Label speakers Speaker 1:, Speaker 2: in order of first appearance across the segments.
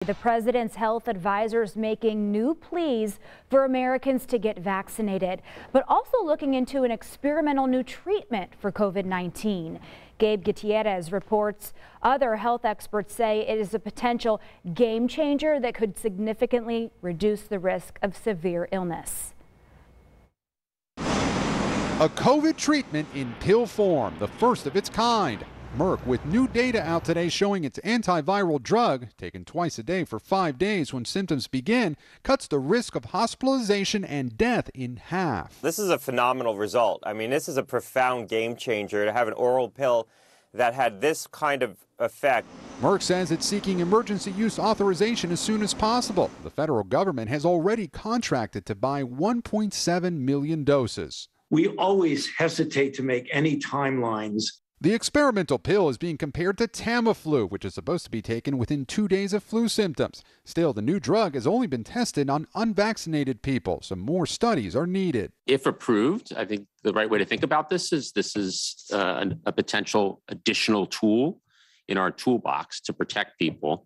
Speaker 1: The president's health advisors making new pleas for Americans to get vaccinated, but also looking into an experimental new treatment for COVID-19. Gabe Gutierrez reports other health experts say it is a potential game changer that could significantly reduce the risk of severe illness.
Speaker 2: A COVID treatment in pill form, the first of its kind. Merck with new data out today showing its antiviral drug, taken twice a day for 5 days when symptoms begin, cuts the risk of hospitalization and death in half.
Speaker 3: This is a phenomenal result. I mean, this is a profound game changer to have an oral pill that had this kind of effect.
Speaker 2: Merck says it's seeking emergency use authorization as soon as possible. The federal government has already contracted to buy 1.7 million doses.
Speaker 4: We always hesitate to make any timelines.
Speaker 2: The experimental pill is being compared to Tamiflu, which is supposed to be taken within 2 days of flu symptoms. Still, the new drug has only been tested on unvaccinated people, so more studies are needed.
Speaker 5: If approved, I think the right way to think about this is a potential additional tool in our toolbox to protect people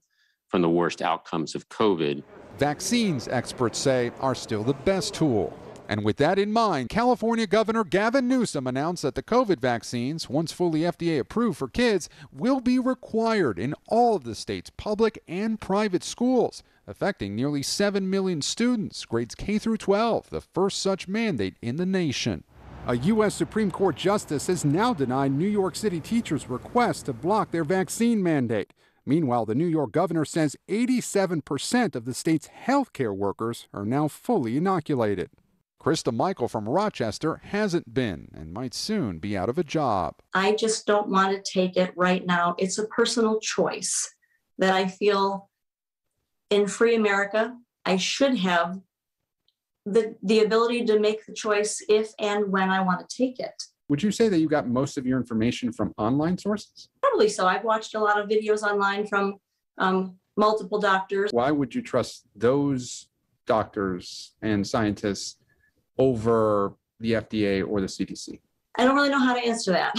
Speaker 5: from the worst outcomes of COVID.
Speaker 2: Vaccines, experts say, are still the best tool. And with that in mind, California Governor Gavin Newsom announced that the COVID vaccines, once fully FDA approved for kids, will be required in all of the state's public and private schools, affecting nearly 7 million students, grades K through 12, the first such mandate in the nation. A U.S. Supreme Court justice has now denied New York City teachers' request to block their vaccine mandate. Meanwhile, the New York governor says 87% of the state's health care workers are now fully inoculated. Krista Michael from Rochester hasn't been and might soon be out of a job.
Speaker 6: I just don't want to take it right now. It's a personal choice that I feel in free America, I should have the ability to make the choice if and when I want to take it.
Speaker 2: Would you say that you got most of your information from online sources?
Speaker 6: Probably so. I've watched a lot of videos online from multiple doctors.
Speaker 2: Why would you trust those doctors and scientists over the FDA or the CDC?
Speaker 6: I don't really know how to answer that.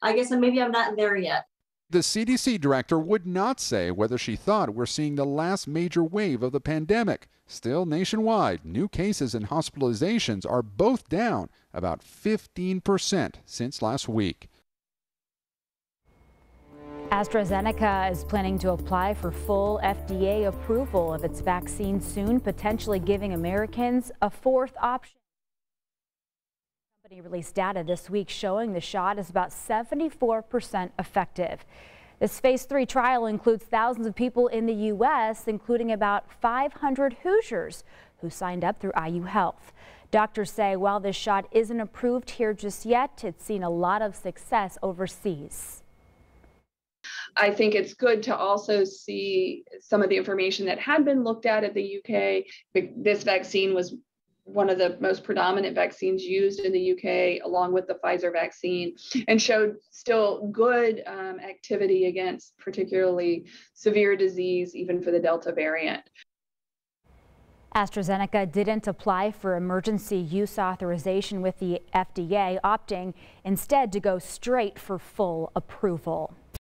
Speaker 6: I guess maybe I'm not there yet.
Speaker 2: The CDC director would not say whether she thought we're seeing the last major wave of the pandemic. Still, nationwide, new cases and hospitalizations are both down about 15% since last week.
Speaker 1: AstraZeneca is planning to apply for full FDA approval of its vaccine soon, potentially giving Americans a fourth option. The company released data this week showing the shot is about 74% effective. This phase 3 trial includes thousands of people in the U.S., including about 500 Hoosiers who signed up through IU Health. Doctors say while this shot isn't approved here just yet, it's seen a lot of success overseas.
Speaker 7: I think it's good to also see some of the information that had been looked at the UK. This vaccine was one of the most predominant vaccines used in the UK, along with the Pfizer vaccine, and showed still good activity against particularly severe disease, even for the Delta variant.
Speaker 1: AstraZeneca didn't apply for emergency use authorization with the FDA, opting instead to go straight for full approval.